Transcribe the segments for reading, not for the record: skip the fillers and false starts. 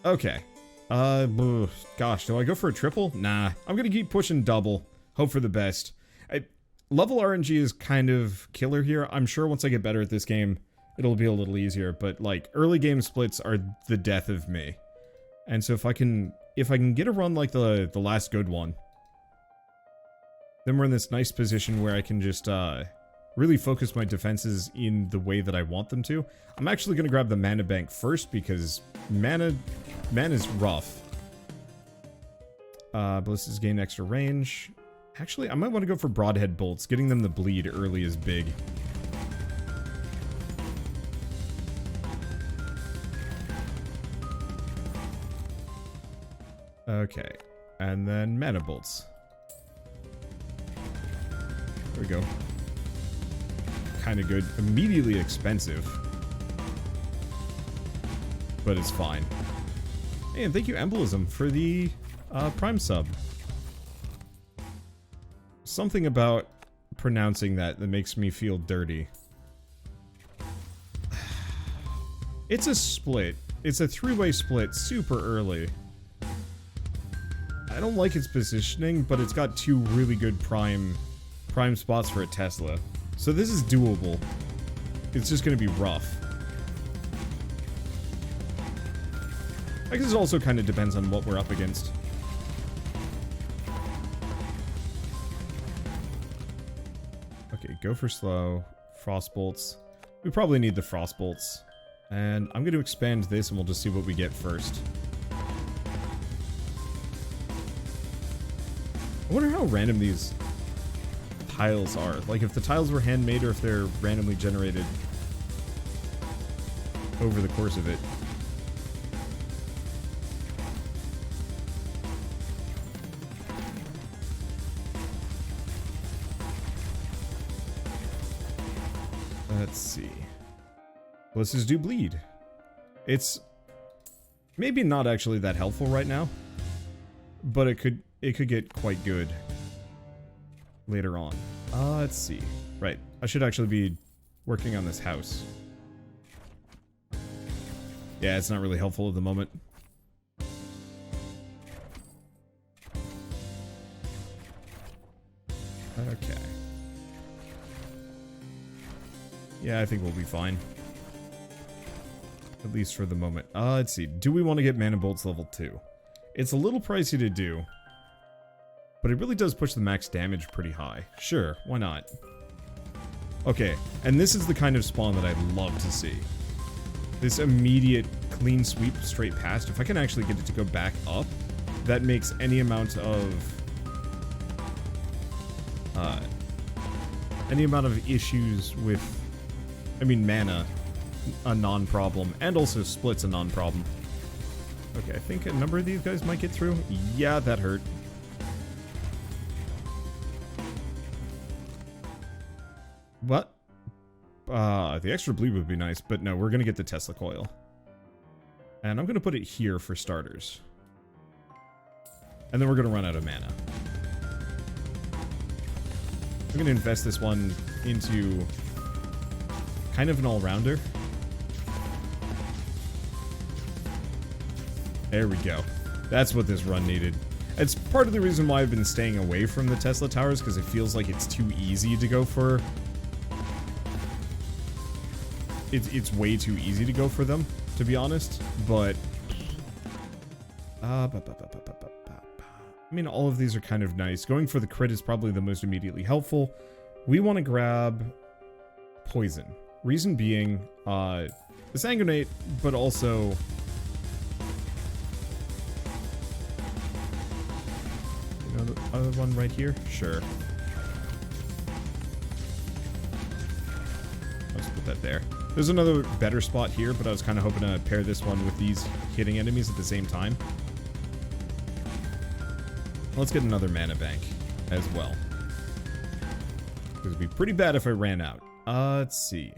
Okay. Gosh, do I go for a triple? Nah, I'm gonna keep pushing double. Hope for the best. Level RNG is kind of killer here. I'm sure once I get better at this game, it'll be a little easier, but like early game splits are the death of me. And so if I can get a run like the last good one, then we're in this nice position where I can just really focus my defenses in the way that I want them to. I'm actually going to grab the mana bank first because mana's rough. Ballistas gain extra range. Actually, I might want to go for broadhead bolts. Getting them to bleed early is big. Okay, and then mana bolts. There we go. Kind of good. Immediately expensive. But it's fine. Hey, and thank you, Embolism, for the Prime sub. Something about pronouncing that makes me feel dirty. It's a split. It's a three-way split super early. I don't like its positioning, but it's got two really good prime spots for a Tesla. So this is doable. It's just going to be rough. I guess it also kind of depends on what we're up against. Okay, go for slow. Frost bolts. We probably need the frost bolts. And I'm going to expand this and we'll just see what we get first. I wonder how random these tiles are. Like, if the tiles were handmade or if they're randomly generated over the course of it. Let's see. Ballistas do bleed. It's maybe not actually that helpful right now, but it could get quite good later on. Let's see. Right, I should actually be working on this house. Yeah, it's not really helpful at the moment. Okay. Yeah, I think we'll be fine. At least for the moment. Let's see. Do we want to get Mana Bolts level 2? It's a little pricey to do, but it really does push the max damage pretty high. Sure, why not? Okay, and this is the kind of spawn that I'd love to see. This immediate clean sweep straight past. If I can actually get it to go back up, that makes any amount of issues with, I mean, mana a non-problem, and also splits a non-problem. Okay, I think a number of these guys might get through. Yeah, that hurt. What? The extra bleed would be nice, but no, we're gonna get the Tesla coil. And I'm gonna put it here for starters. And then we're gonna run out of mana. I'm gonna invest this one into kind of an all-rounder. There we go. That's what this run needed. It's part of the reason why I've been staying away from the Tesla towers, because it feels like it's too easy to go for. It's way too easy to go for them, to be honest, but I mean, all of these are kind of nice. Going for the crit is probably the most immediately helpful. We want to grab poison. Reason being, the sanguinate, but also the other one right here? Sure. Let's put that there. There's another better spot here, but I was kind of hoping to pair this one with these hitting enemies at the same time. Let's get another mana bank as well. It would be pretty bad if I ran out. Let's see.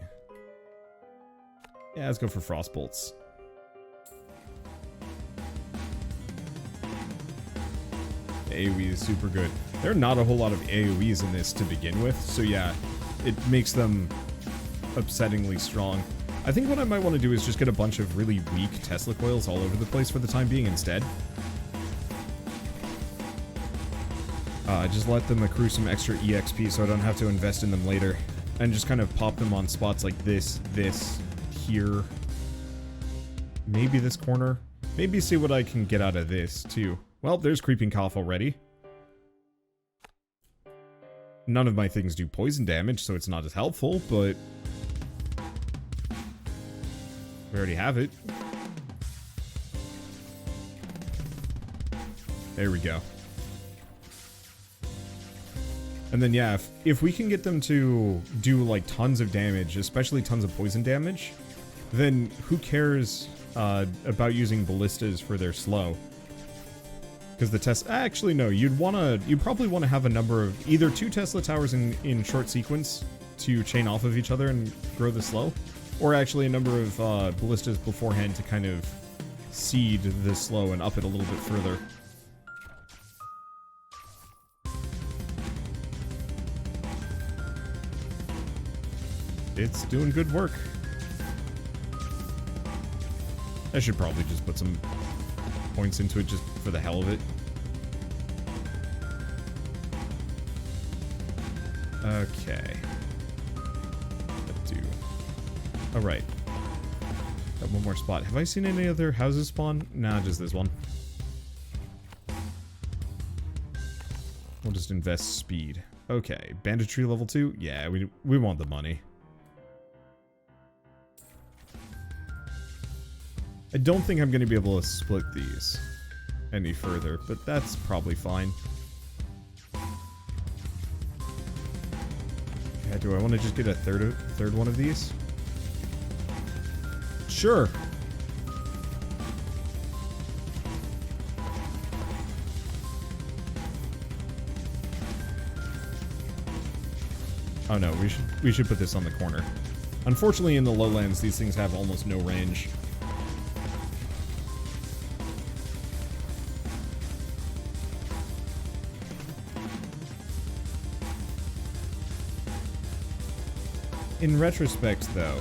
Yeah, let's go for frost bolts. AoE is super good. There are not a whole lot of AoEs in this to begin with, so yeah, it makes them upsettingly strong. I think what I might want to do is just get a bunch of really weak Tesla coils all over the place for the time being instead. Just let them accrue some extra EXP so I don't have to invest in them later. And just kind of pop them on spots like this, here. Maybe this corner. Maybe see what I can get out of this, too. Well, there's Creeping Cough already. None of my things do poison damage, so it's not as helpful, but... we already have it. There we go. And then, yeah, if we can get them to do, like, tons of damage, especially tons of poison damage, then who cares about using ballistas for their slow? Because the Tesla... actually, no, you'd probably want to have a number of... either 2 Tesla towers in short sequence to chain off of each other and grow the slow, or actually a number of ballistas beforehand to kind of seed the slow and up it a little bit further. It's doing good work. I should probably just put some points into it just for the hell of it. Okay. Let's do. Alright. Got one more spot. Have I seen any other houses spawn? Nah, just this one. We'll just invest speed. Okay. Banditry level 2? Yeah, we want the money. I don't think I'm going to be able to split these any further, but that's probably fine. Yeah, do I want to just get a third one of these? Sure. Oh no, we should put this on the corner. Unfortunately, in the lowlands, these things have almost no range. In retrospect, though,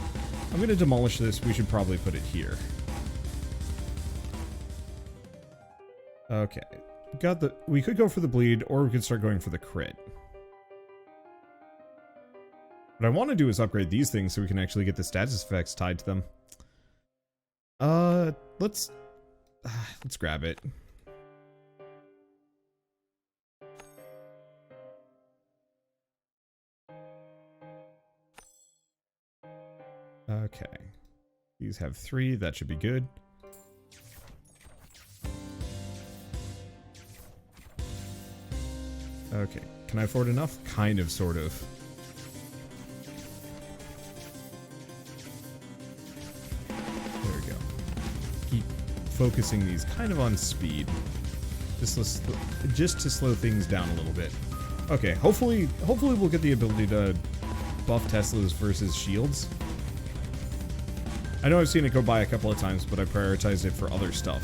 I'm going to demolish this. We should probably put it here. Okay. We could go for the bleed, or we could start going for the crit. What I want to do is upgrade these things so we can actually get the status effects tied to them. Let's grab it. Okay. These have 3, that should be good. Okay, can I afford enough? Kind of, sort of. There we go. Keep focusing these kind of on speed. Just to slow things down a little bit. Okay, hopefully we'll get the ability to buff Teslas versus shields. I know I've seen it go by a couple of times, but I prioritized it for other stuff.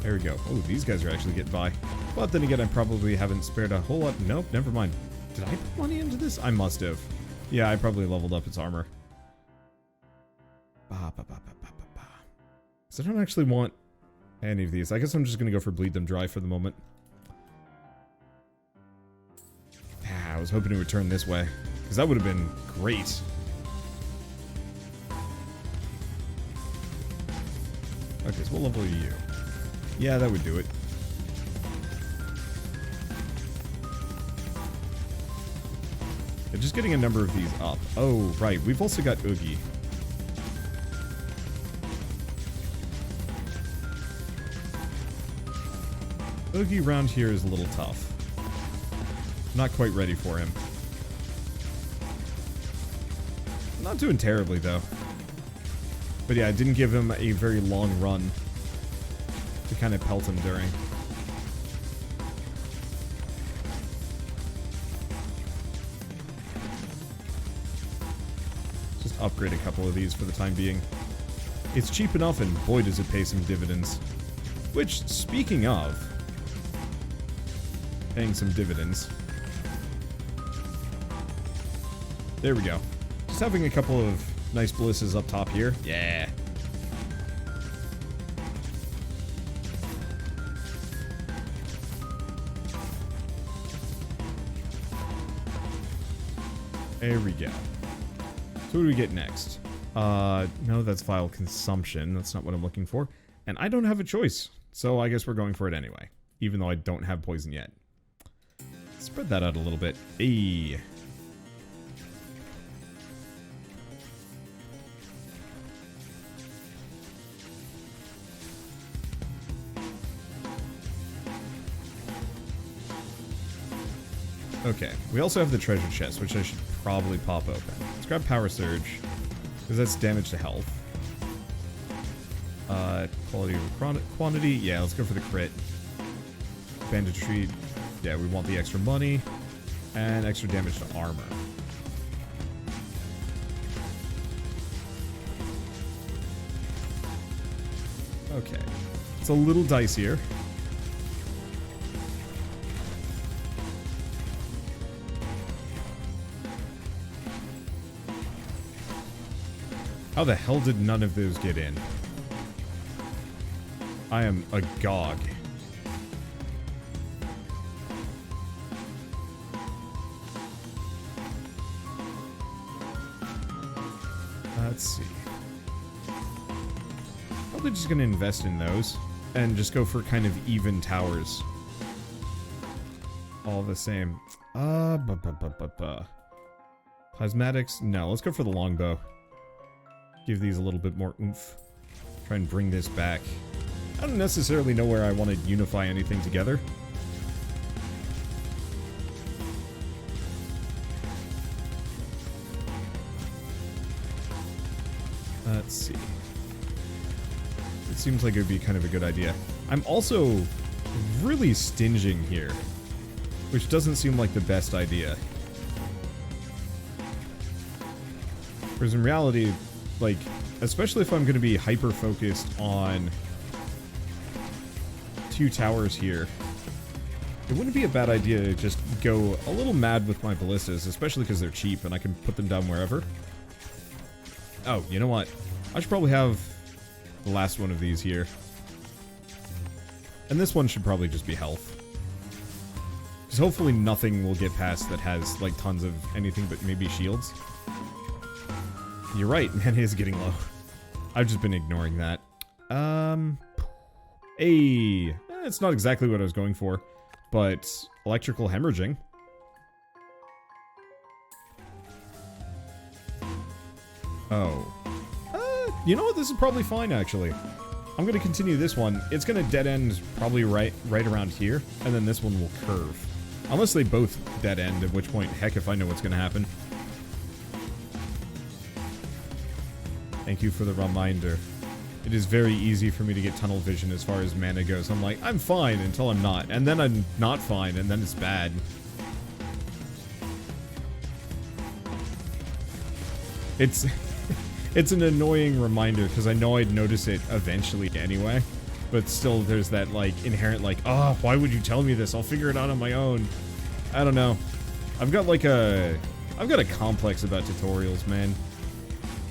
There we go. Oh, these guys are actually getting by. But then again, I probably haven't spared a whole lot. Nope, never mind. Did I put money into this? I must have. Yeah, I probably leveled up its armor. So I don't actually want any of these. I guess I'm just going to go for bleed them dry for the moment. I was hoping it would turn this way, because that would have been great. Okay, so what level are you? Yeah, that would do it. Yeah, just getting a number of these up. Oh, right. We've also got Oogie. Oogie around here is a little tough. Not quite ready for him. Not doing terribly, though. But yeah, I didn't give him a very long run to kind of pelt him during. Just upgrade a couple of these for the time being. It's cheap enough, and boy does it pay some dividends. Which, speaking of, paying some dividends. There we go. having a couple of nice ballistas up top here. Yeah. There we go. So what do we get next? No, that's vial consumption. That's not what I'm looking for. And I don't have a choice. So I guess we're going for it anyway. Even though I don't have poison yet. Spread that out a little bit. Hey. Okay, we also have the treasure chest, which I should probably pop open. Let's grab Power Surge, because that's damage to health. Quality over quantity, yeah, let's go for the crit. Bandage Treat, yeah, we want the extra money, and extra damage to armor. Okay, it's a little dicier. How the hell did none of those get in? I am agog. Let's see. Probably just gonna invest in those and just go for kind of even towers. All the same. Plasmatics? No, let's go for the longbow. Give these a little bit more oomph. Try and bring this back. I don't necessarily know where I want to unify anything together. Let's see. It seems like it would be kind of a good idea. I'm also really stinging here, which doesn't seem like the best idea. Whereas in reality, like, especially if I'm going to be hyper-focused on 2 towers here, it wouldn't be a bad idea to just go a little mad with my ballistas, especially because they're cheap and I can put them down wherever. Oh, you know what? I should probably have the last one of these here. And this one should probably just be health. Because hopefully nothing will get past that has, like, tons of anything but maybe shields. You're right, man, it is getting low. I've just been ignoring that. It's not exactly what I was going for, but electrical hemorrhaging. Oh. You know what? This is probably fine, actually. I'm going to continue this one. It's going to dead end probably right around here, and then this one will curve. Unless they both dead end, at which point, heck if I know what's going to happen. Thank you for the reminder. It is very easy for me to get tunnel vision as far as mana goes. I'm like, I'm fine until I'm not. And then I'm not fine, and then it's bad. It's it's an annoying reminder, because I know I'd notice it eventually anyway. But still, there's that, like, inherent, like, oh, why would you tell me this? I'll figure it out on my own. I don't know. I've got a complex about tutorials, man.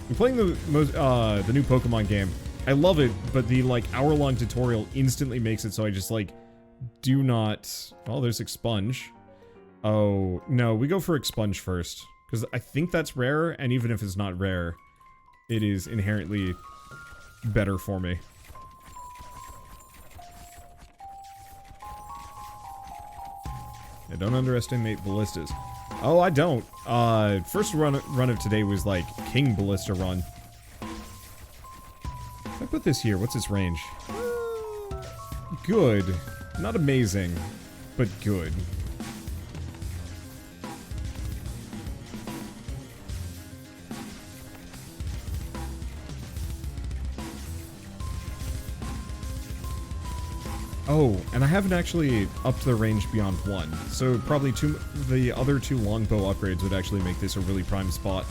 I'm playing the new Pokemon game. I love it, but the, like, hour-long tutorial instantly makes it so I just, like, do not... Oh, there's Expunge. Oh, no, we go for Expunge first. Because I think that's rare, and even if it's not rare, it is inherently better for me. Yeah, don't underestimate ballistas. Oh, I don't. First run of today was like King Ballista run. If I put this here, what's its range? Good. Not amazing, but good. Oh, and I haven't actually upped the range beyond 1, so probably the other 2 longbow upgrades would actually make this a really prime spot.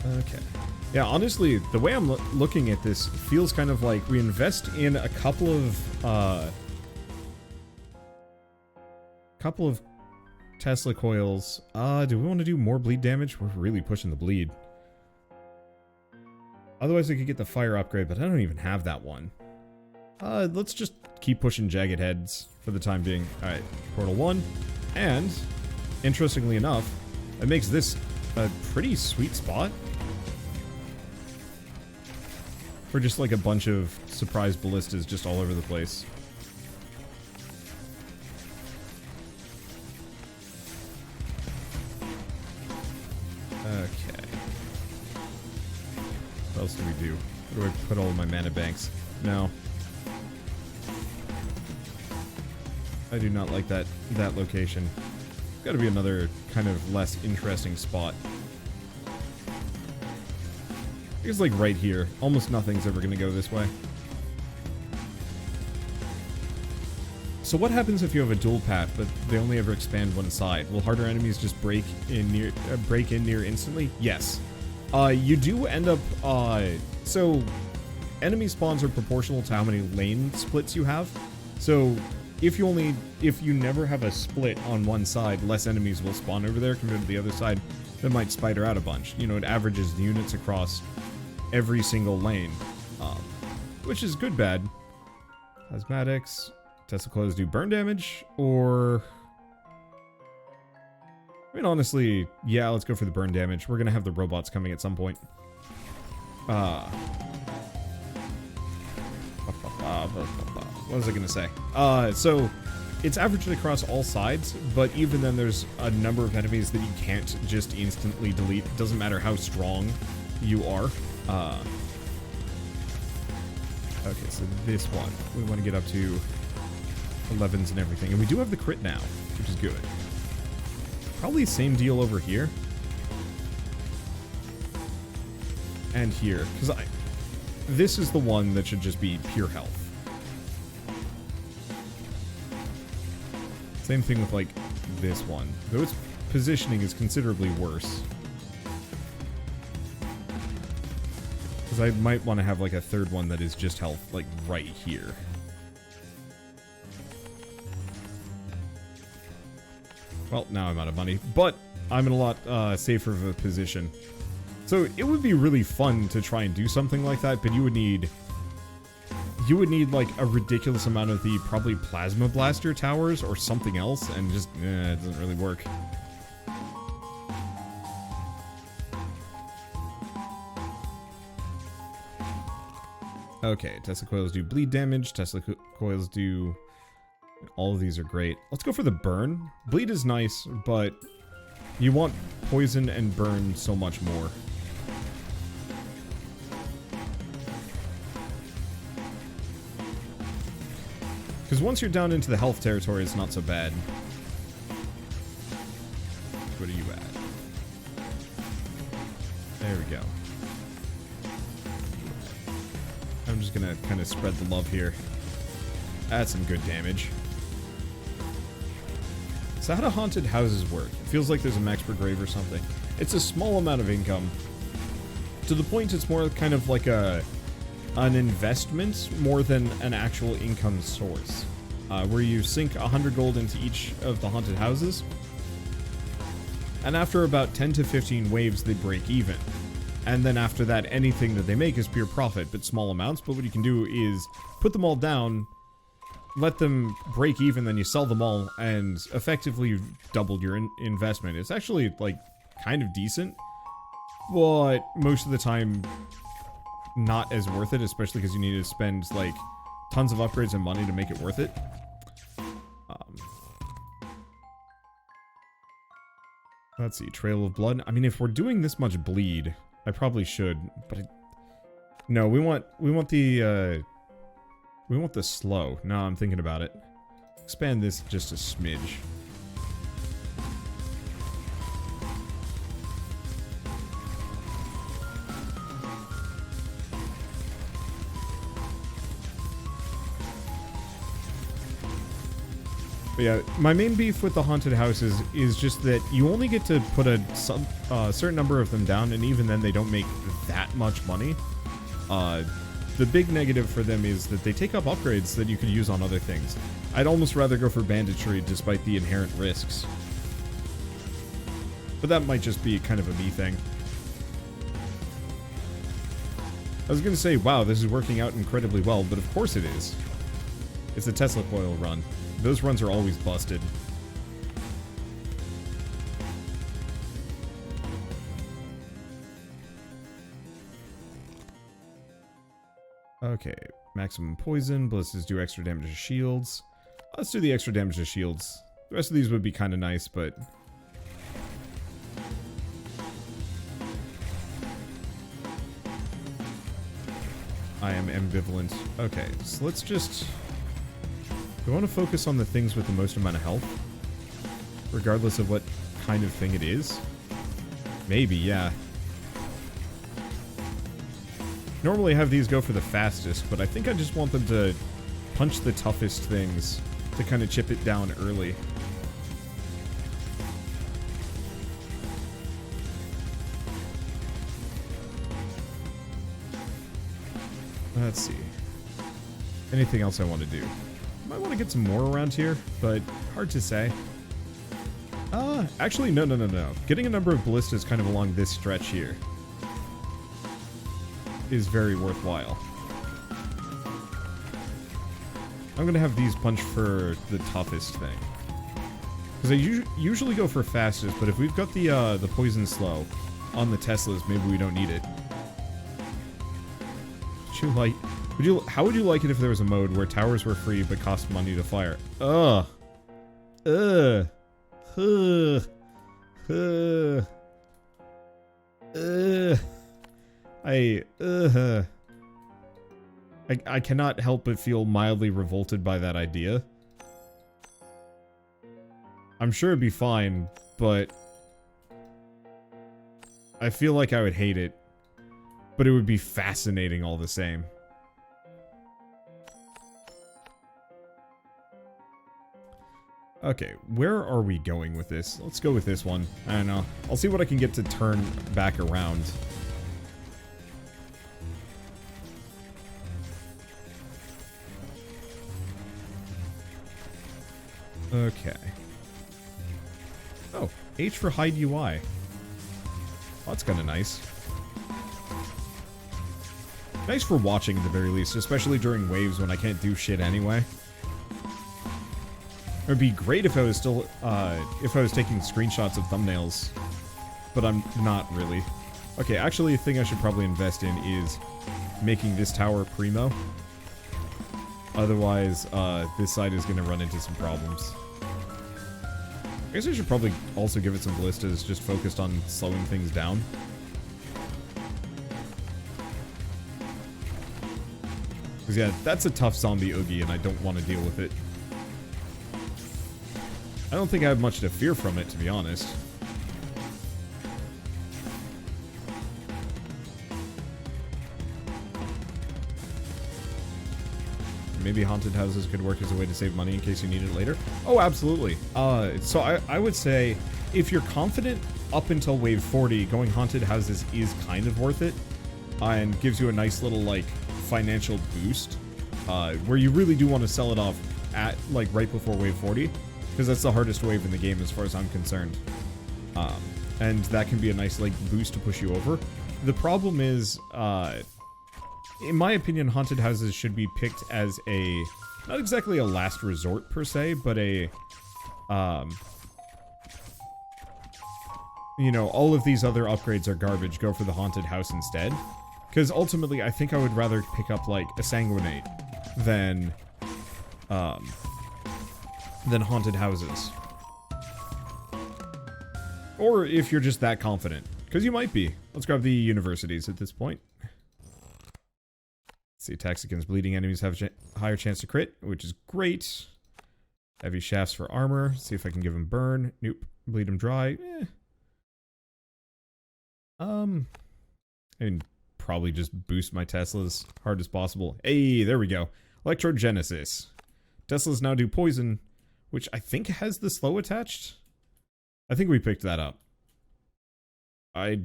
Okay. Yeah, honestly, the way I'm looking at this feels kind of like we invest in a couple of couple of Tesla coils. Do we want to do more bleed damage? We're really pushing the bleed. Otherwise, I could get the fire upgrade, but I don't even have that one. Let's just keep pushing jagged heads for the time being. Alright, portal 1. And, interestingly enough, it makes this a pretty sweet spot for just like a bunch of surprise ballistas just all over the place. Okay. What else do we do? Where do I put all of my mana banks? No. I do not like that location. Gotta be another kind of less interesting spot. I guess like right here. Almost nothing's ever gonna go this way. So what happens if you have a dual path, but they only ever expand one side? Will harder enemies just break in near instantly? Yes. You do end up, so enemy spawns are proportional to how many lane splits you have. So if you never have a split on one side, less enemies will spawn over there compared to the other side that might spider out a bunch. You know, it averages the units across every single lane, which is good, bad. Cosmetics. Tesla coils do burn damage, or... I mean, honestly, yeah, let's go for the burn damage. We're gonna have the robots coming at some point. What was I gonna say? So, it's averaged across all sides, but even then there's a number of enemies that you can't just instantly delete. It doesn't matter how strong you are. Okay, so this one, we want to get up to 11s and everything. And we do have the crit now, which is good. Probably same deal over here. And here. Because this is the one that should just be pure health. Same thing with, like, this one. Though its positioning is considerably worse. Because I might want to have, like, a third one that is just health, like, right here. Well, now I'm out of money, but I'm in a lot safer of a position. So it would be really fun to try and do something like that, but you would need like a ridiculous amount of the probably plasma blaster towers or something else, and just it doesn't really work. Okay, Tesla coils do bleed damage. Tesla coils do... All of these are great. Let's go for the burn. Bleed is nice, but you want poison and burn so much more. Because once you're down into the health territory, it's not so bad. What are you at? There we go. I'm just gonna kind of spread the love here. That's some good damage. So how do haunted houses work? It feels like there's a max per grave or something. It's a small amount of income. To the point it's more kind of like an investment more than an actual income source. Where you sink 100 gold into each of the haunted houses. And after about 10 to 15 waves, they break even. And then after that, anything that they make is pure profit, but small amounts. But what you can do is put them all down, let them break even, then you sell them all, and effectively you've doubled your investment. It's actually, like, kind of decent, but most of the time not as worth it, especially because you need to spend, like, tons of upgrades and money to make it worth it. Let's see, Trail of Blood. I mean, if we're doing this much bleed, I probably should, but no, we want the slow. No, I'm thinking about it. Expand this just a smidge. But yeah, my main beef with the haunted houses is just that you only get to put a certain number of them down, and even then they don't make that much money. The big negative for them is that they take up upgrades that you could use on other things. I'd almost rather go for banditry despite the inherent risks. But that might just be kind of a me thing. I was gonna say, wow, this is working out incredibly well, but of course it is. It's a Tesla coil run. Those runs are always busted. Okay, maximum poison, ballistas do extra damage to shields. Let's do the extra damage to shields. The rest of these would be kind of nice, but... I am ambivalent. Okay, so let's just... We want to focus on the things with the most amount of health. Regardless of what kind of thing it is. Maybe, yeah. Normally I have these go for the fastest, but I think I just want them to punch the toughest things to kind of chip it down early. Let's see. Anything else I want to do? Might want to get some more around here, but hard to say. Actually, no. Getting a number of ballistas kind of along this stretch here is very worthwhile. I'm gonna have these punch for the toughest thing. Because I usually go for fastest, but if we've got the poison slow on the Teslas, maybe we don't need it. How would you like it if there was a mode where towers were free but cost money to fire? Ugh. Ugh. Ugh. Ugh. Ugh. I cannot help but feel mildly revolted by that idea. I'm sure it'd be fine, but I feel like I would hate it. But it would be fascinating all the same. Okay, where are we going with this? Let's go with this one. I don't know. I'll see what I can get to turn back around. Okay. Oh, H for hide UI. Well, that's kind of nice. Nice for watching at the very least, especially during waves when I can't do shit anyway. It would be great if I was still, if I was taking screenshots of thumbnails, but I'm not really. Okay, actually, a thing I should probably invest in is making this tower primo. Otherwise, this side is going to run into some problems. I guess I should probably also give it some ballistas, just focused on slowing things down. Because yeah, that's a tough zombie oogie, and I don't want to deal with it. I don't think I have much to fear from it, to be honest. Maybe haunted houses could work as a way to save money in case you need it later. Oh, absolutely. So I would say, if you're confident up until wave 40, going haunted houses is kind of worth it. And gives you a nice little, like, financial boost. Where you really do want to sell it off at, like, right before wave 40. Because that's the hardest wave in the game as far as I'm concerned. And that can be a nice, like, boost to push you over. The problem is, in my opinion, haunted houses should be picked as a, not exactly a last resort per se, but a, you know, all of these other upgrades are garbage, go for the haunted house instead. Because ultimately, I think I would rather pick up, like, a sanguinate than haunted houses. Or if you're just that confident. Because you might be. Let's grab the universities at this point. Let's see, attacks against bleeding enemies have a higher chance to crit, which is great. Heavy shafts for armor. See if I can give him burn. Nope. Bleed him dry. And probably just boost my Teslas hard as possible. Hey, there we go. Electrogenesis. Teslas now do poison, which I think has the slow attached. I think we picked that up. I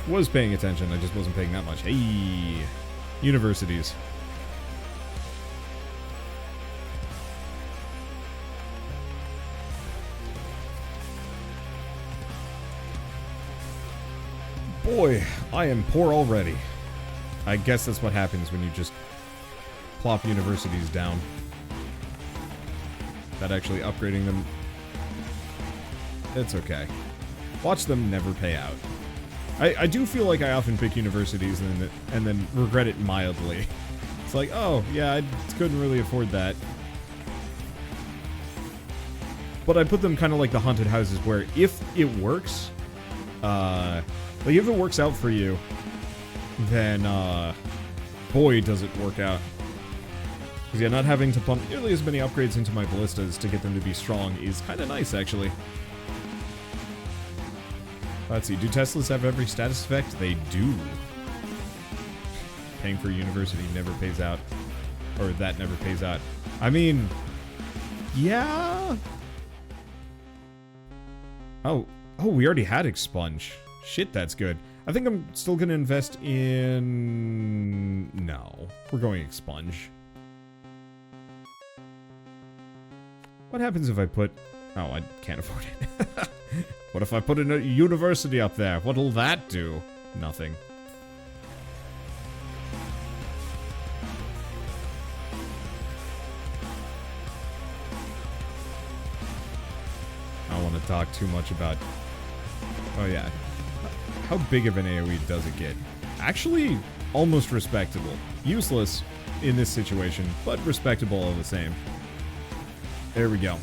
was paying attention, I just wasn't paying that much. Hey, universities. Boy, I am poor already. I guess that's what happens when you just plop universities down. That actually upgrading them, it's okay. Watch them never pay out. I do feel like I often pick universities and then regret it mildly. It's like, oh, yeah, I couldn't really afford that. But I put them kind of like the haunted houses where if it works, like if it works out for you, then, boy, does it work out. Because yeah, not having to pump nearly as many upgrades into my ballistas to get them to be strong is kind of nice, actually. Let's see, do Teslas have every status effect? They do. Paying for university never pays out. Or that never pays out. I mean, yeah. Oh, we already had expunge. Shit, that's good. I think I'm still gonna invest in... No, we're going expunge. What happens if I put... Oh, I can't afford it. What if I put in a university up there? What'll that do? Nothing. I don't want to talk too much about... Oh yeah. How big of an AoE does it get? Actually, almost respectable. Useless in this situation, but respectable all the same. There we go.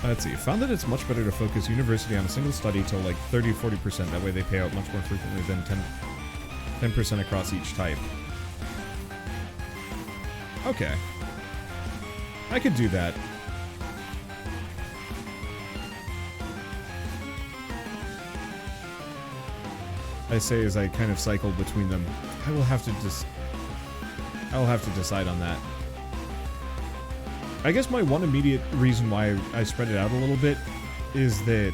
Let's see. Found that it's much better to focus university on a single study till like 30-40%. That way they pay out much more frequently than 10% across each type. Okay. I could do that. I say as I kind of cycle between them. I will have to decide on that. I guess my one immediate reason why I spread it out a little bit is that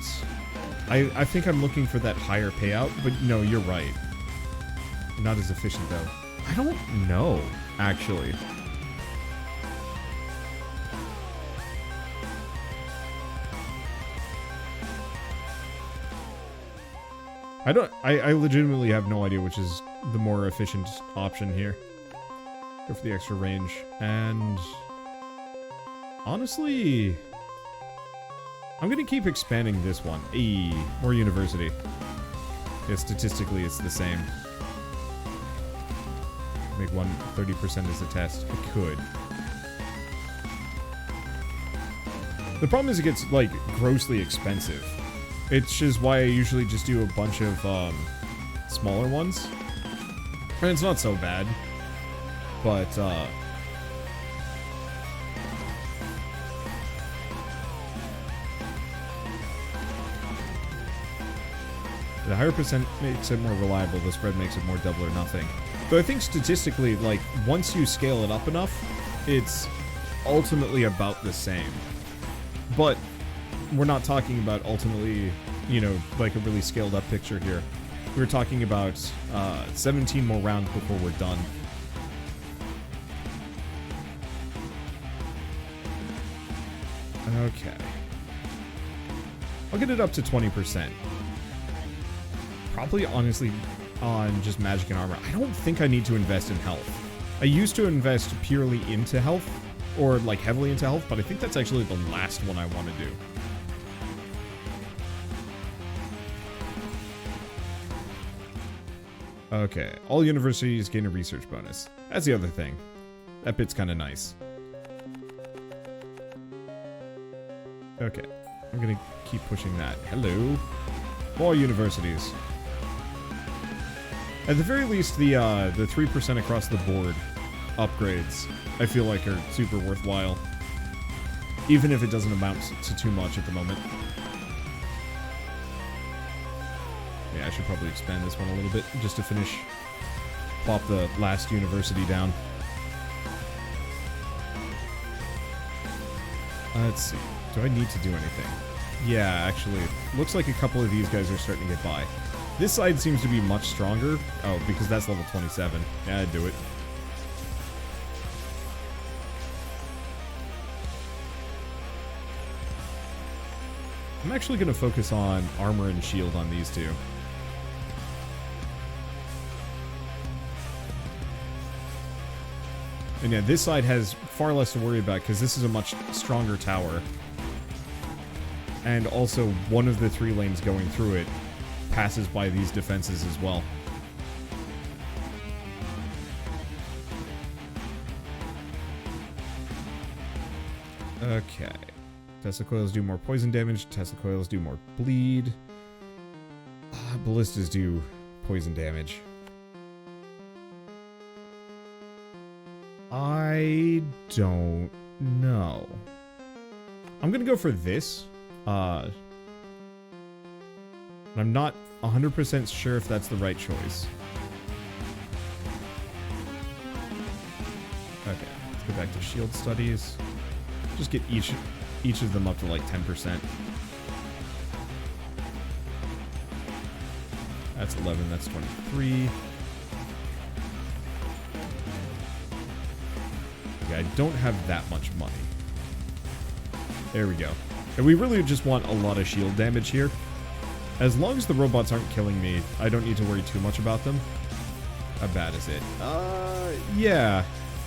I think I'm looking for that higher payout, but no, you're right. Not as efficient though. I don't know, actually. I legitimately have no idea which is the more efficient option here. Go for the extra range, and honestly, I'm gonna keep expanding this one. More university. Yeah, statistically it's the same. Make one 30% as a test. I could. The problem is it gets, like, grossly expensive. It's just why I usually just do a bunch of, smaller ones. And it's not so bad. But, the higher percent makes it more reliable, the spread makes it more double or nothing. Though I think statistically, like, once you scale it up enough, it's ultimately about the same. But we're not talking about ultimately, you know, like a really scaled up picture here. We're talking about 17 more rounds before we're done. Okay. I'll get it up to 20%. Probably, honestly, on just magic and armor. I don't think I need to invest in health. I used to invest purely into health, or like heavily into health, but I think that's actually the last one I want to do. Okay, all universities gain a research bonus. That's the other thing. That bit's kind of nice. Okay, I'm gonna keep pushing that. Hello. More universities. At the very least, the 3% across the board upgrades, I feel like are super worthwhile. Even if it doesn't amount to too much at the moment. Yeah, I should probably expand this one a little bit, just to finish, plop the last university down. Let's see. Do I need to do anything? Yeah, actually, looks like a couple of these guys are starting to get by. This side seems to be much stronger. Oh, because that's level 27. Yeah, I'd do it. I'm actually going to focus on armor and shield on these two. And yeah, this side has far less to worry about because this is a much stronger tower. And also, one of the 3 lanes going through it passes by these defenses as well. Okay. Tesla coils do more poison damage. Tesla coils do more bleed. Ballistas do poison damage. I don't know. I'm gonna go for this. I'm not 100% sure if that's the right choice. Okay, let's go back to shield studies. Just get each of them up to like 10%. That's 11, that's 23. Yeah, I don't have that much money. There we go. And we really just want a lot of shield damage here. As long as the robots aren't killing me, I don't need to worry too much about them. How bad is it? Yeah.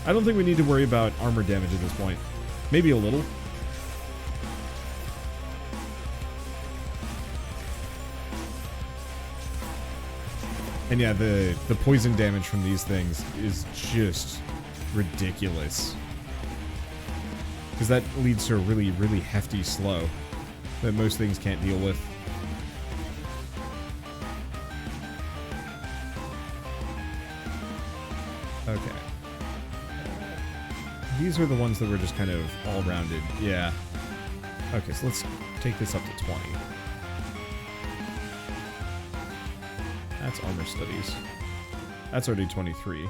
I don't think we need to worry about armor damage at this point. Maybe a little. And yeah, the poison damage from these things is just ridiculous. Because that leads to a really, really hefty slow that most things can't deal with. Okay. These are the ones that were just kind of all-rounded. Yeah. Okay, so let's take this up to 20. That's armor studies. That's already 23.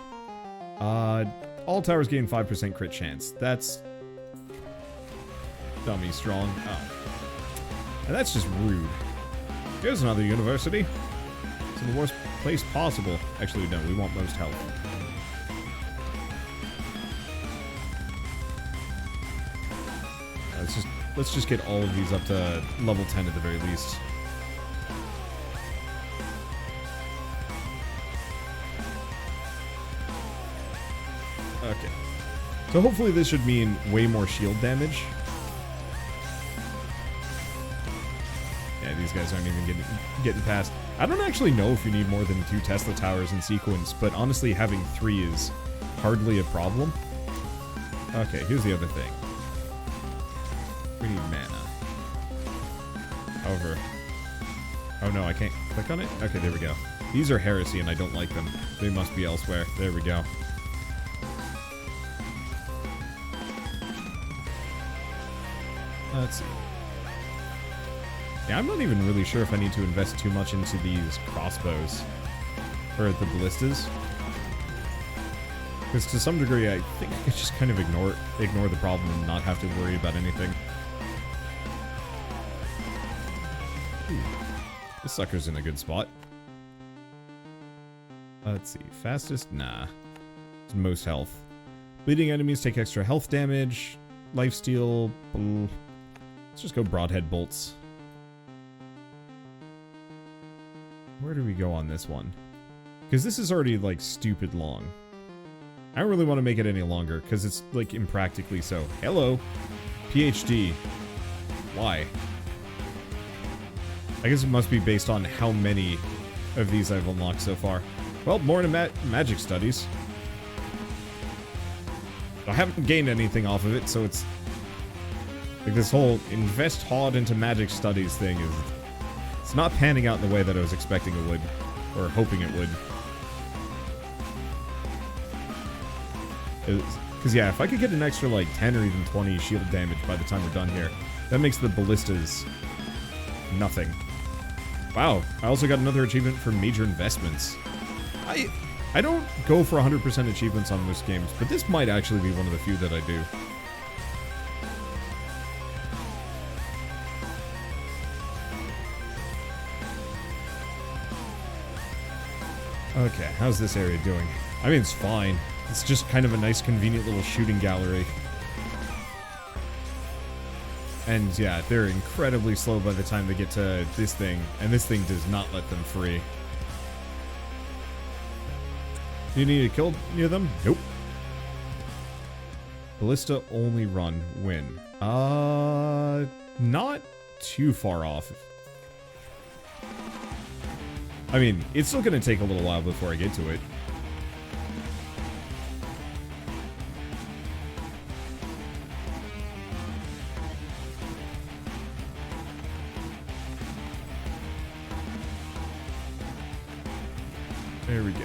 All towers gain 5% crit chance. That's dummy strong. Oh. And that's just rude. Here's another university. It's in the worst place possible. Actually, no, we want most health. Let's just get all of these up to level 10 at the very least. Okay. So hopefully this should mean way more shield damage. Yeah, these guys aren't even getting past. I don't actually know if you need more than 2 Tesla towers in sequence, but honestly having 3 is hardly a problem. Okay, here's the other thing. We need mana. However... Oh no, I can't click on it? Okay, there we go. These are heresy and I don't like them. They must be elsewhere. There we go. Let's see. Yeah, I'm not even really sure if I need to invest too much into these crossbows. Or the ballistas. Because to some degree, I think I could just kind of ignore the problem and not have to worry about anything. Ooh, this sucker's in a good spot. Let's see. Fastest? Nah. It's most health. Bleeding enemies take extra health damage. Lifesteal. Let's just go broadhead bolts. Where do we go on this one? Because this is already, like, stupid long. I don't really want to make it any longer, because it's, like, impractically so. Hello! PhD. Why? I guess it must be based on how many of these I've unlocked so far. Well, more into magic studies. I haven't gained anything off of it, so it's... like, this whole invest hard into magic studies thing is... it's not panning out in the way that I was expecting it would. Or hoping it would. Because, yeah, if I could get an extra, like, 10 or even 20 shield damage by the time we're done here, that makes the ballistas nothing. Wow, I also got another achievement for major investments. I don't go for 100% achievements on most games, but this might actually be one of the few that I do. Okay, how's this area doing? I mean, it's fine. It's just kind of a nice, convenient little shooting gallery. And yeah, they're incredibly slow by the time they get to this thing, and this thing does not let them free. Do you need to kill near them? Nope. Ballista only run win. Not too far off. I mean, it's still gonna take a little while before I get to it. There we go.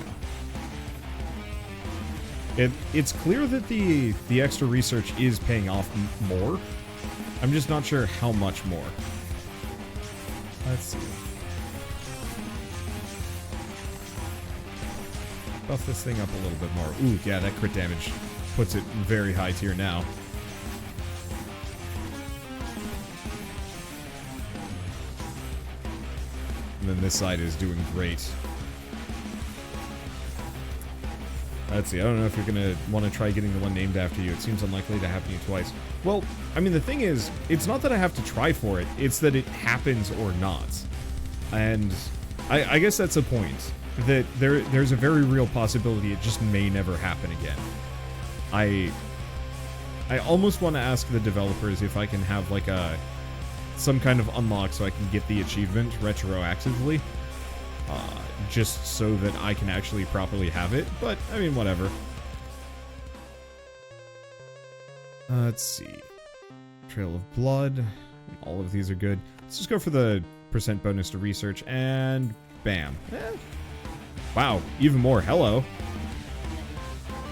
It's clear that the extra research is paying off more. I'm just not sure how much more. Let's see. Buff this thing up a little bit more. Ooh, yeah, that crit damage puts it in very high tier now. And then this side is doing great. Let's see, I don't know if you're gonna want to try getting the one named after you. It seems unlikely to happen to you twice. Well, I mean, the thing is, it's not that I have to try for it, it's that it happens or not. And I guess that's the point. That there's a very real possibility it just may never happen again. I almost want to ask the developers if I can have like some kind of unlock so I can get the achievement retroactively. Just so that I can actually properly have it, but, I mean, whatever. Let's see. Trail of Blood. All of these are good. Let's just go for the % bonus to research, and bam. Wow, even more. Hello.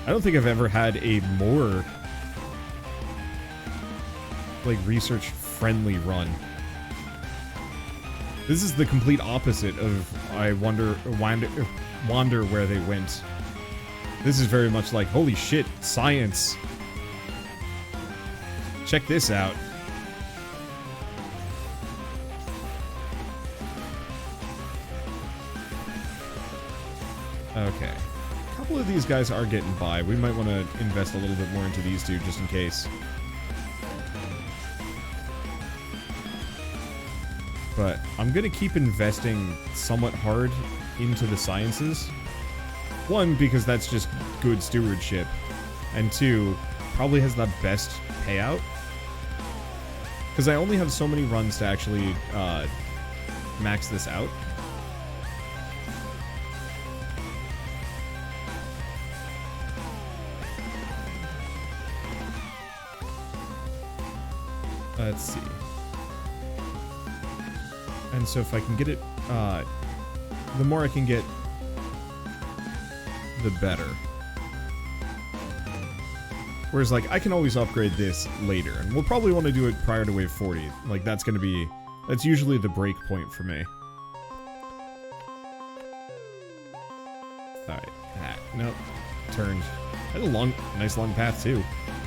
I don't think I've ever had a more, like, research-friendly run. This is the complete opposite of I wander where they went. This is very much like, holy shit, science. Check this out. Okay. A couple of these guys are getting by. We might want to invest a little bit more into these two just in case. But I'm going to keep investing somewhat hard into the sciences. One, because that's just good stewardship. And two, probably has the best payout. Because I only have so many runs to actually max this out. Let's see. And so if I can get it, the more I can get, the better. Whereas, like, I can always upgrade this later, and we'll probably want to do it prior to wave 40. Like, that's gonna be, that's usually the break point for me. Alright, nope, turned. Had a nice long path, too.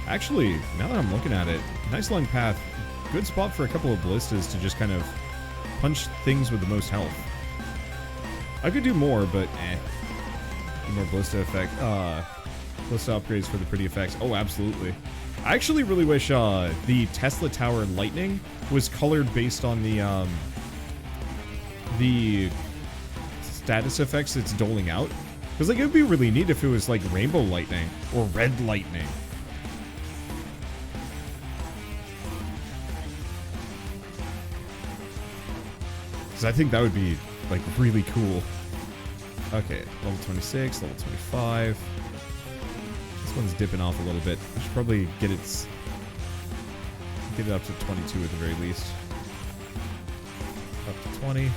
Actually, now that I'm looking at it, nice long path, good spot for a couple of ballistas to just kind of punch things with the most health. I could do more, but more ballista effect. Ballista upgrades for the pretty effects. Oh, absolutely. I actually really wish the Tesla Tower Lightning was colored based on the status effects it's doling out. Because, like, it would be really neat if it was, like, Rainbow Lightning or Red Lightning. Because I think that would be, like, really cool. Okay, level 26, level 25. This one's dipping off a little bit. I should probably get it up to 22 at the very least. Up to 20.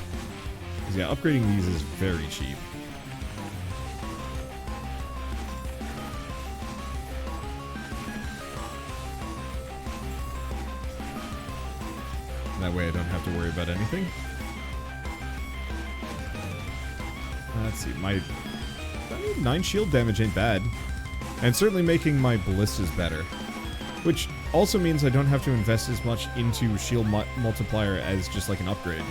Because, yeah, upgrading these is very cheap. That way I don't have to worry about anything. Let's see, I mean, 9 shield damage ain't bad. And certainly making my ballistas better. Which also means I don't have to invest as much into shield multiplier as just like an upgrade.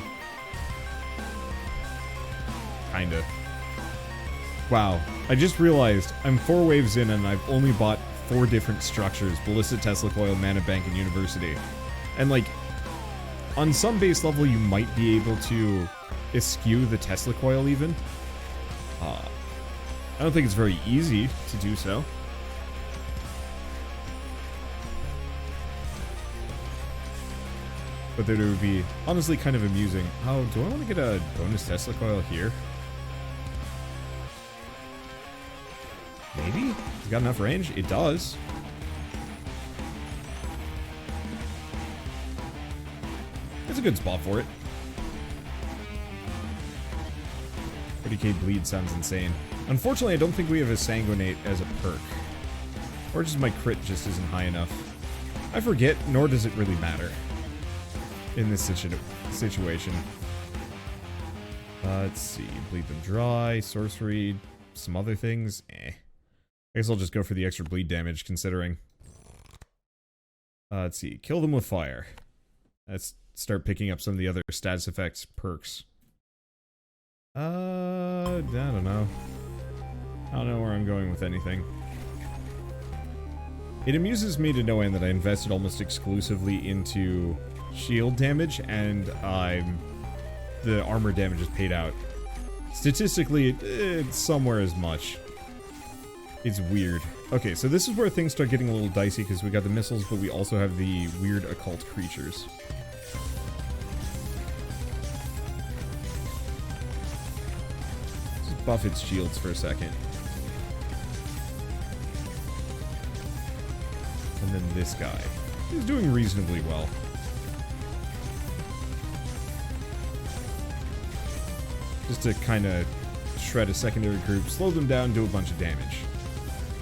Kinda. Wow, I just realized I'm 4 waves in and I've only bought 4 different structures. Ballista, Tesla Coil, Mana Bank, and University. And like, On some base level, you might be able to eschew the Tesla coil even. I don't think it's very easy to do so. But that it would be honestly kind of amusing. Oh, do I want to get a bonus Tesla coil here? Maybe? It's got enough range? It does. It's a good spot for it. 30k bleed sounds insane. Unfortunately, I don't think we have a sanguinate as a perk. Or just my crit just isn't high enough. I forget, nor does it really matter in this situation. Let's see. Bleed them dry, sorcery, some other things. I guess I'll just go for the extra bleed damage, considering. Let's see. Kill them with fire. Let's start picking up some of the other status effects perks. I don't know. I don't know where I'm going with anything. It amuses me to no end that I invested almost exclusively into shield damage, and the armor damage is paid out. Statistically, it's somewhere as much. It's weird. Okay, so this is where things start getting a little dicey, because we got the missiles, but we also have the weird occult creatures. Just buff its shields for a second. And then this guy. He's doing reasonably well. Just to kind of shred a secondary group, slow them down, do a bunch of damage.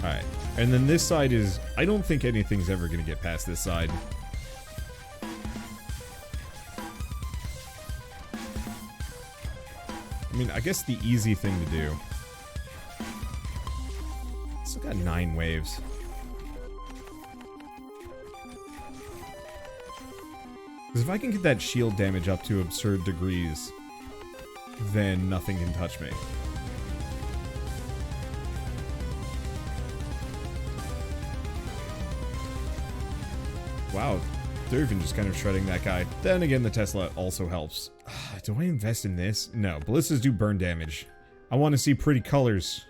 Alright. And then this side is... I don't think anything's ever going to get past this side. I mean, I guess the easy thing to do... Still got 9 waves. Because if I can get that shield damage up to absurd degrees, then nothing can touch me. Wow, they're even just kind of shredding that guy. Then again, the Tesla also helps. Do I invest in this? No, ballistas do burn damage. I want to see pretty colors.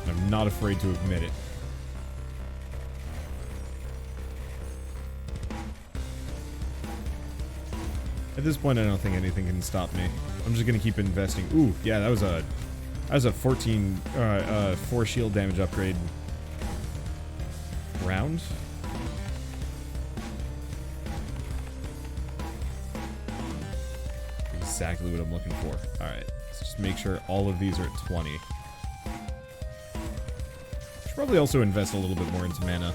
I'm not afraid to admit it. At this point, I don't think anything can stop me. I'm just gonna keep investing. Ooh, yeah, that was a 4 shield damage upgrade round. Exactly what I'm looking for. All right, let's just make sure all of these are at 20. Should probably also invest a little bit more into mana.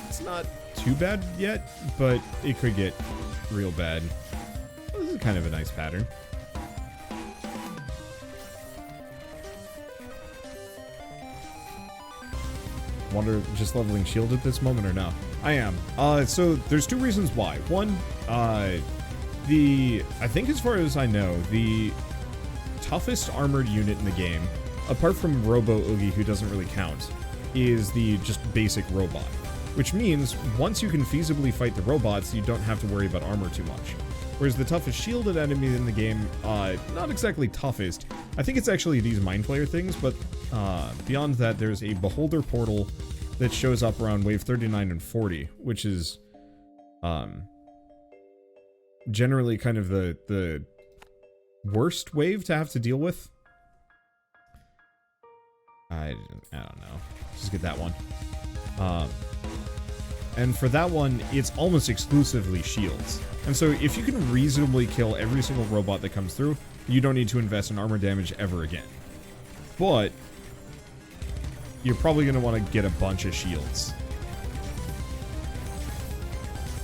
It's not too bad yet, but it could get real bad. This is kind of a nice pattern. Wonder just leveling shield at this moment or no? I am. So there's 2 reasons why. One, I think as far as I know, the toughest armored unit in the game, apart from Robo Oogie, who doesn't really count, is the just basic robot. Which means once you can feasibly fight the robots, you don't have to worry about armor too much. Whereas the toughest shielded enemy in the game, not exactly toughest. I think it's actually these Mind Flayer things, but beyond that, there's a Beholder portal that shows up around wave 39 and 40, which is generally kind of the worst wave to have to deal with. I don't know. Just get that one. And for that one, it's almost exclusively shields. And so if you can reasonably kill every single robot that comes through, you don't need to invest in armor damage ever again. But you're probably going to want to get a bunch of shields.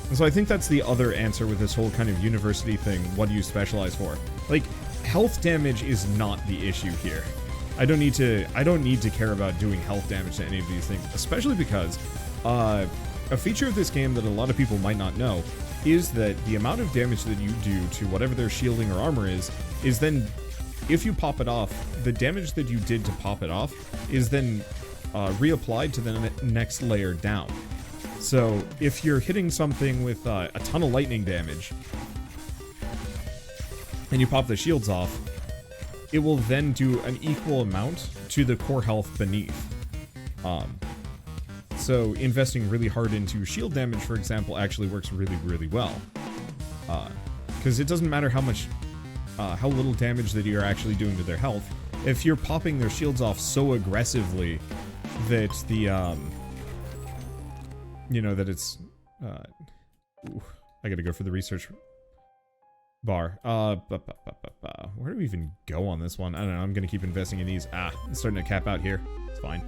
And so I think that's the other answer with this whole kind of university thing. What do you specialize for? Like, health damage is not the issue here. I don't need to care about doing health damage to any of these things, especially because a feature of this game that a lot of people might not know is that the amount of damage that you do to whatever their shielding or armor is then, if you pop it off, the damage that you did to pop it off is then reapplied to the next layer down. So if you're hitting something with a ton of lightning damage, and you pop the shields off, it will then do an equal amount to the core health beneath. So investing really hard into shield damage, for example, actually works really, really well. Because it doesn't matter how little damage that you're actually doing to their health. If you're popping their shields off so aggressively that the, that it's, I gotta go for the research bar. Where do we even go on this one? I don't know, I'm gonna keep investing in these. It's starting to cap out here. It's fine.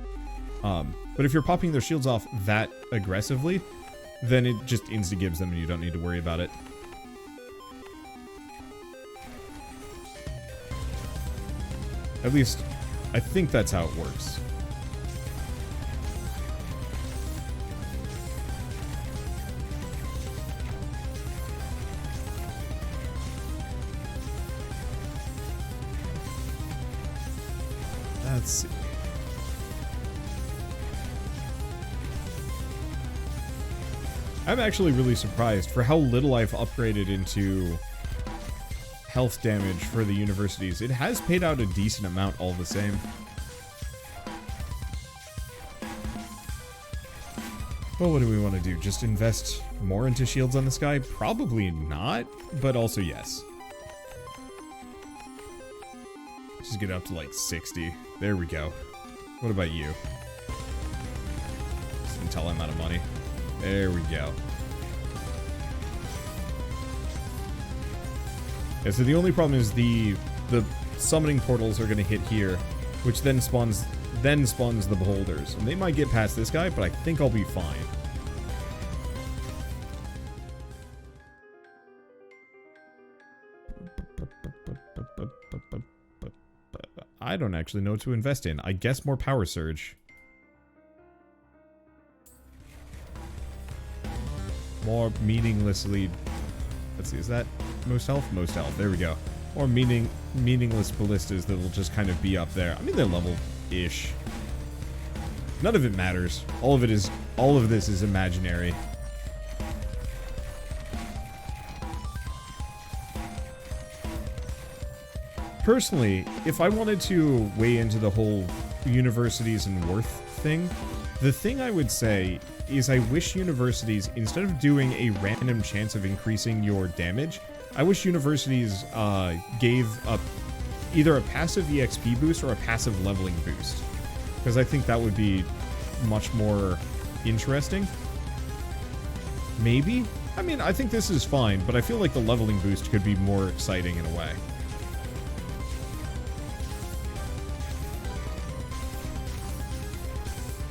But if you're popping their shields off that aggressively, then it just insta-gives them and you don't need to worry about it. At least, I think that's how it works. Let's see. I'm actually really surprised for how little I've upgraded into health damage for the universities. It has paid out a decent amount all the same. Well, what do we want to do? Just invest more into shields on this guy? Probably not, but also yes. Just get up to like 60. There we go. What about you? Just until I'm out of money. There we go. Yeah, so the only problem is the summoning portals are going to hit here, which then spawns the beholders. And they might get past this guy, but I think I'll be fine. I don't actually know what to invest in. I guess more power surge. More meaninglessly... Let's see, is that most health? Most health, there we go. Or meaningless ballistas that will just kind of be up there. I mean, they're level-ish. None of it matters. All of this is imaginary. Personally, if I wanted to weigh into the whole universities and worth thing, the thing I would say is I wish universities, instead of doing a random chance of increasing your damage, I wish universities gave up either a passive EXP boost or a passive leveling boost. Because I think that would be much more interesting. Maybe? I mean, I think this is fine, but I feel like the leveling boost could be more exciting in a way.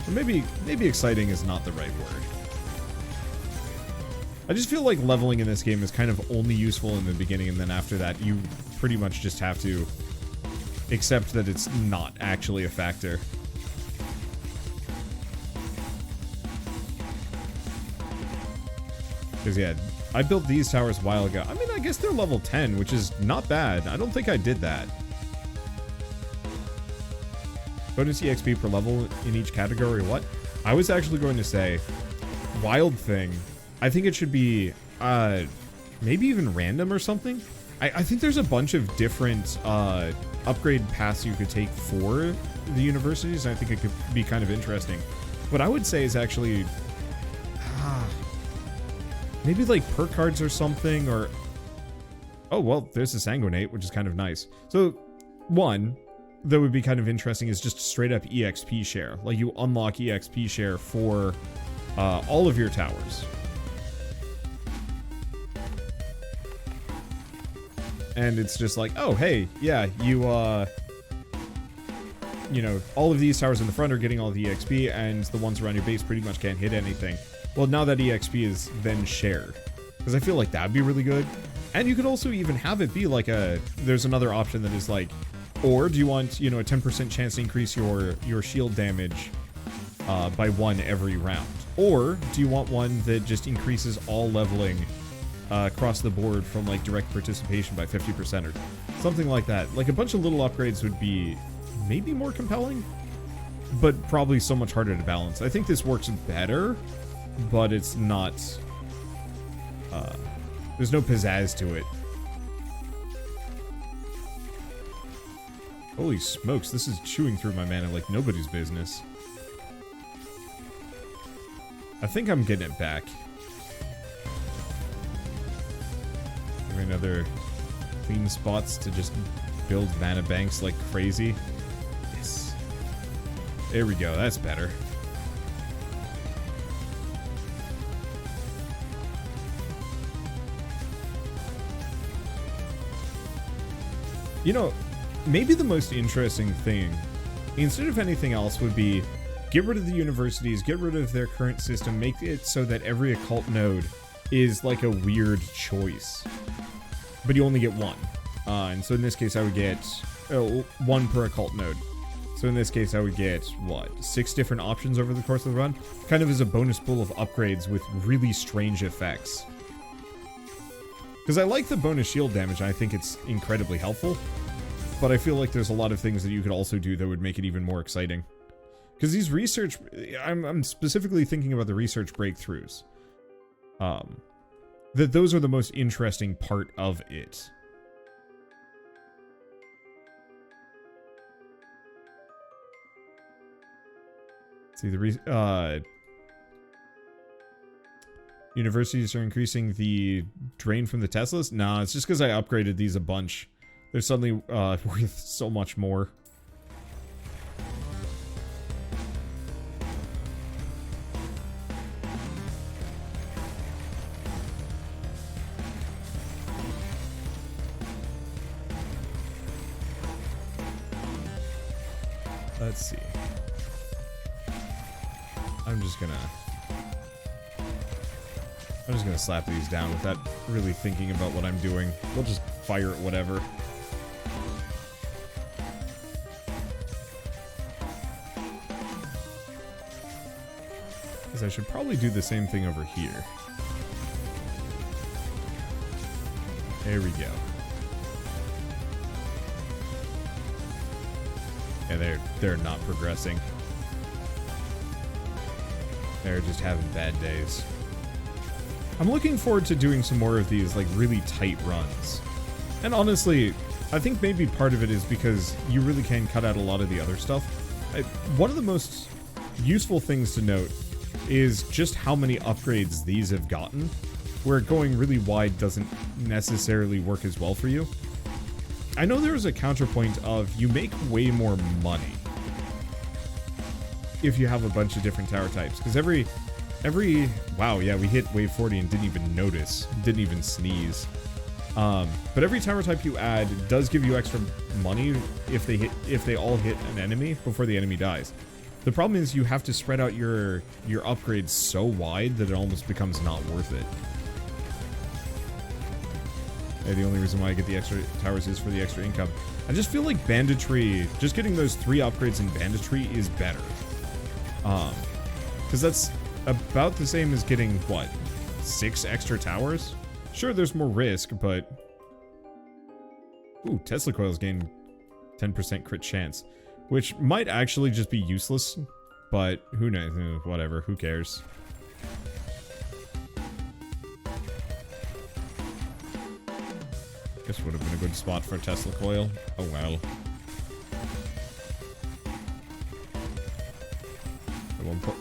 Or maybe exciting is not the right word. I just feel like leveling in this game is kind of only useful in the beginning, and then after that, you pretty much just have to accept that it's not actually a factor. Because, yeah, I built these towers a while ago. I mean, I guess they're level 10, which is not bad. I don't think I did that. Bonus EXP per level in each category, what? I was actually going to say, Wild Thing, I think it should be, maybe even random or something? I think there's a bunch of different, upgrade paths you could take for the universities, and I think it could be kind of interesting. What I would say is actually, maybe like perk cards or something, or... Oh, well, there's a Sanguinate, which is kind of nice. So, one that would be kind of interesting is just straight up EXP share. Like, you unlock EXP share for all of your towers. And it's just like, oh, hey, yeah, you know, all of these towers in the front are getting all the EXP, and the ones around your base pretty much can't hit anything. Well, now that EXP is then shared. Because I feel like that'd be really good. And you could also even have it be like there's another option that is like, or do you want, you know, a 10% chance to increase your shield damage by 1 every round? Or do you want one that just increases all leveling across the board from like direct participation by 50% or something like that? Like a bunch of little upgrades would be maybe more compelling. but probably so much harder to balance. I think this works better, but it's not... there's no pizzazz to it. Holy smokes, this is chewing through my mana like nobody's business. I think I'm getting it back. Give me another clean spots to just build mana banks like crazy. Yes. There we go, that's better. You know, maybe the most interesting thing, instead of anything else, would be get rid of the universities, get rid of their current system, make it so that every occult node is like a weird choice. But you only get one. And so in this case, I would get one per occult node. So in this case, I would get, what, 6 different options over the course of the run? Kind of as a bonus pool of upgrades with really strange effects. Because I like the bonus shield damage, and I think it's incredibly helpful. But I feel like there's a lot of things that you could also do that would make it even more exciting. Because these research... I'm specifically thinking about the research breakthroughs. That those are the most interesting part of it. See, the universities are increasing the drain from the Teslas? Nah, it's just because I upgraded these a bunch. They're suddenly worth so much more. Let's see. I'm just gonna slap these down without really thinking about what I'm doing. We'll just fire at whatever. Because I should probably do the same thing over here. There we go. Yeah, they're not progressing. They're just having bad days. I'm looking forward to doing some more of these, like, really tight runs. And honestly, I think maybe part of it is because you really can cut out a lot of the other stuff. One of the most useful things to note is just how many upgrades these have gotten, where going really wide doesn't necessarily work as well for you. I know there's a counterpoint of you make way more money if you have a bunch of different tower types, because every wow, yeah, we hit wave 40 and didn't even notice, didn't even sneeze. But every tower type you add does give you extra money if they all hit an enemy before the enemy dies. The problem is you have to spread out your upgrades so wide that it almost becomes not worth it. Yeah, the only reason why I get the extra towers is for the extra income. I just feel like banditry, just getting those 3 upgrades in banditry is better. Because that's about the same as getting, what, 6 extra towers? Sure, there's more risk, but... Ooh, Tesla coils gain 10% crit chance. Which might actually just be useless, but who knows, whatever, who cares. Guess would have been a good spot for a Tesla coil. Oh well.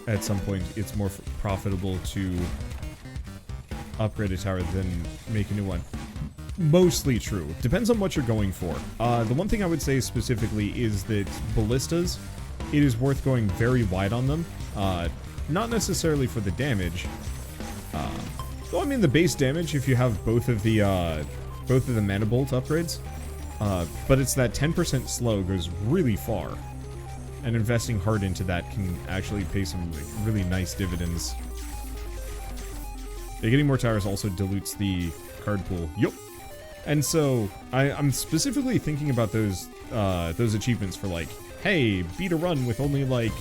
At some point, it's more profitable to upgrade a tower than make a new one. Mostly true. Depends on what you're going for. The one thing I would say specifically is that ballistas, it is worth going very wide on them. Not necessarily for the damage. Though I mean the base damage if you have both of the mana bolt upgrades. But it's that 10% slow goes really far. And investing hard into that can actually pay some really nice dividends. Yeah, getting more towers also dilutes the card pool. Yup. And so I'm specifically thinking about those achievements for like, hey, beat a run with only like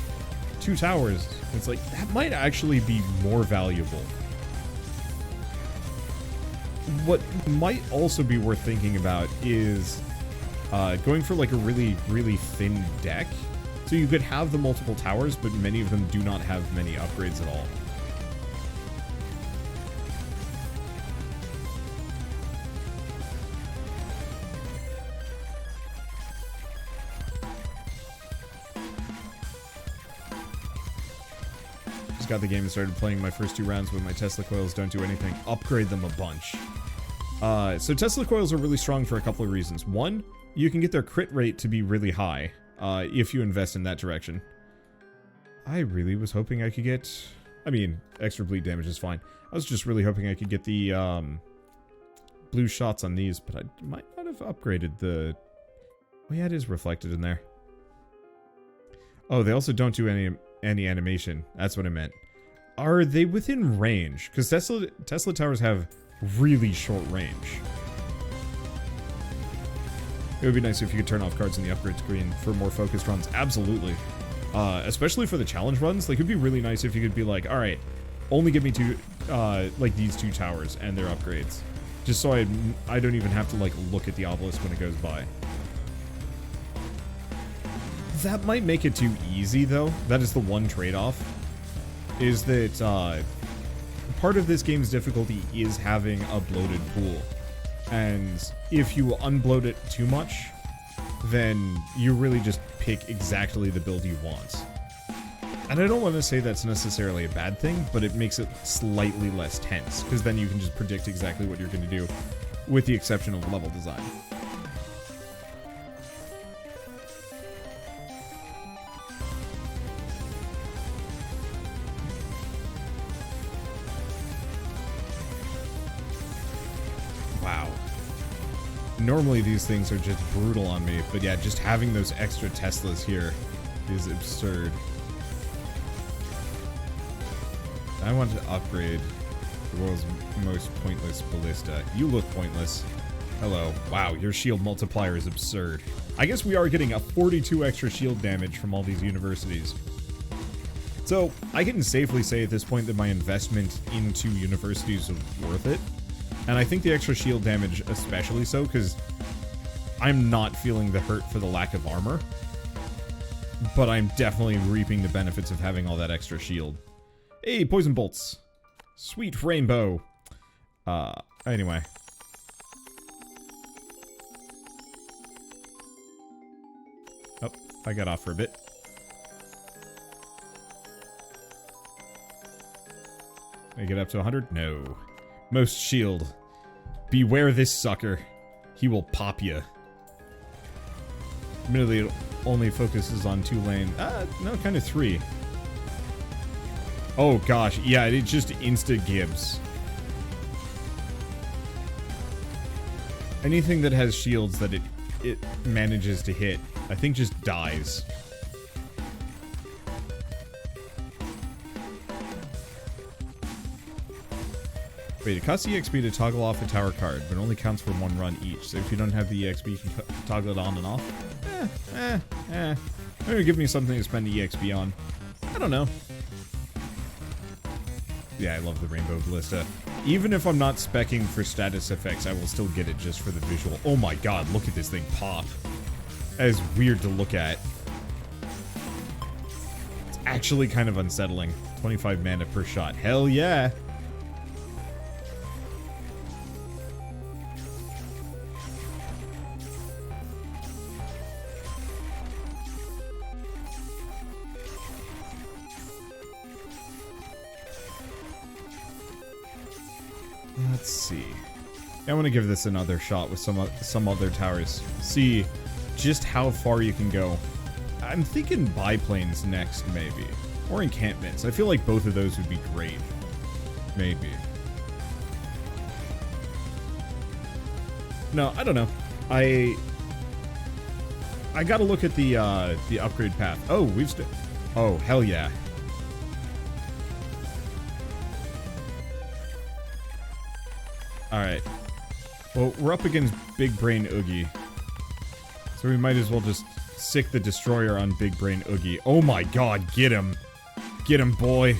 2 towers. It's like that might actually be more valuable. What might also be worth thinking about is going for like a really, really thin deck. So you could have the multiple towers, but many of them do not have many upgrades at all. Just got the game and started playing my first 2 rounds, but my Tesla coils don't do anything. Upgrade them a bunch. So Tesla coils are really strong for a couple of reasons. One, you can get their crit rate to be really high if you invest in that direction. I really was hoping I could get... I mean, extra bleed damage is fine. I was just really hoping I could get the blue shots on these, but I might not have upgraded the... Oh yeah, it is reflected in there. Oh, they also don't do any animation. That's what I meant. Are they within range? Because Tesla towers have really short range. It would be nice if you could turn off cards in the upgrade screen for more focused runs. Absolutely. Especially for the challenge runs. Like, it'd be really nice if you could be like, alright, only give me like these 2 towers and their upgrades. Just so I don't even have to, like, look at the obelisk when it goes by. That might make it too easy, though. That is the one trade-off. Is that, part of this game's difficulty is having a bloated pool. And if you unbloat it too much, then you really just pick exactly the build you want. And I don't want to say that's necessarily a bad thing, but it makes it slightly less tense, because then you can just predict exactly what you're going to do, with the exception of level design. Wow. Normally these things are just brutal on me, but yeah, just having those extra Teslas here is absurd. I want to upgrade the world's most pointless ballista. You look pointless. Hello. Wow, your shield multiplier is absurd. I guess we are getting a 42 extra shield damage from all these universities. So, I can safely say at this point that my investment into universities was worth it. And I think the extra shield damage especially so, because I'm not feeling the hurt for the lack of armor. But I'm definitely reaping the benefits of having all that extra shield. Hey, poison bolts. Sweet rainbow. Anyway. Oh, I got off for a bit. Can I get up to 100? No. Most shield. Beware this sucker. He will pop you. Admittedly, it only focuses on 2 lane. No, kind of 3. Oh gosh, yeah, it just insta-gibbs. Anything that has shields that it manages to hit, I think just dies. Wait, it costs EXP to toggle off a tower card, but only counts for 1 run each. So if you don't have the EXP, you can toggle it on and off. Maybe give me something to spend the EXP on. I don't know. Yeah, I love the Rainbow Ballista. Even if I'm not speccing for status effects, I will still get it just for the visual. Oh my god, look at this thing pop. That is weird to look at. It's actually kind of unsettling. 25 mana per shot. Hell yeah! Let's see. I want to give this another shot with some other towers. See just how far you can go. I'm thinking biplanes next, maybe. Or encampments. I feel like both of those would be great. Maybe. No, I don't know. I gotta look at the upgrade path. Oh, oh, hell yeah. Alright. Well, we're up against Big Brain Oogie. So we might as well just sick the destroyer on Big Brain Oogie. Oh my god, get him. Get him, boy.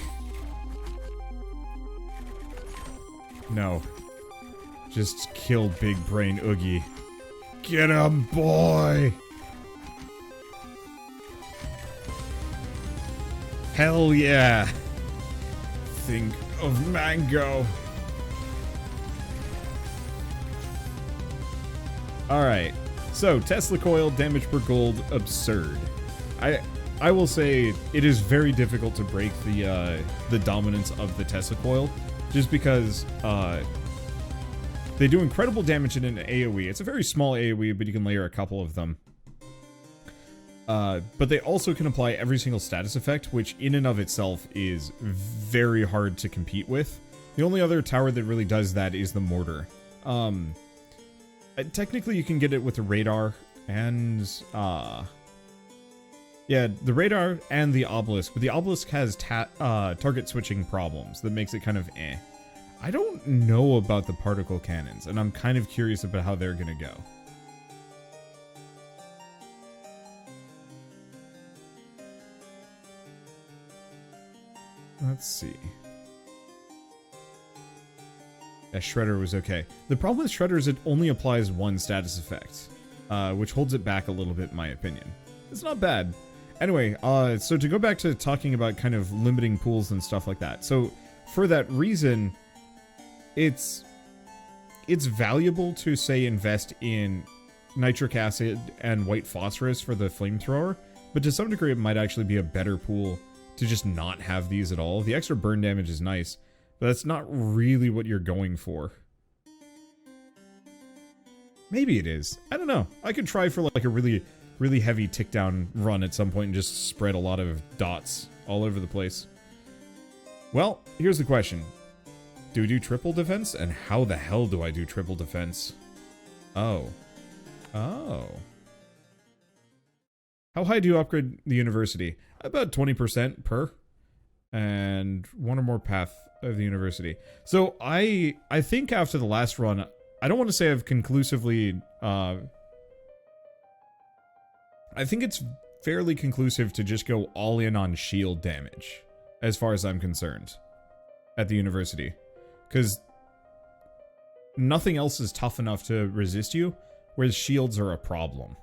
No. Just kill Big Brain Oogie. Get him, boy! Hell yeah. Think of mango. Alright, so Tesla coil, damage per gold, absurd. I will say it is very difficult to break the dominance of the Tesla coil, just because they do incredible damage in an AoE. It's a very small AoE, but you can layer a couple of them. But they also can apply every single status effect, which in and of itself is very hard to compete with. The only other tower that really does that is the mortar. Technically you can get it with the radar and, yeah, the radar and the obelisk, but the obelisk has target switching problems that makes it kind of eh. I don't know about the particle cannons, and I'm kind of curious about how they're gonna go. Let's see. Yeah, Shredder was okay. The problem with Shredder is it only applies one status effect, which holds it back a little bit in my opinion. It's not bad. Anyway, so to go back to talking about kind of limiting pools and stuff like that. So for that reason, it's valuable to, say, invest in nitric acid and white phosphorus for the flamethrower, but to some degree it might actually be a better pool to just not have these at all. The extra burn damage is nice, but that's not really what you're going for. Maybe it is. I don't know. I could try for like a really heavy tick down run at some point and just spread a lot of dots all over the place. Well, here's the question. Do we do triple defense? And how the hell do I do triple defense? Oh. Oh. How high do you upgrade the university? About 20% per. And one or more path of the university. So I think after the last run, I don't want to say I've conclusively... I think it's fairly conclusive to just go all in on shield damage, as far as I'm concerned, at the university. Because nothing else is tough enough to resist you, whereas shields are a problem.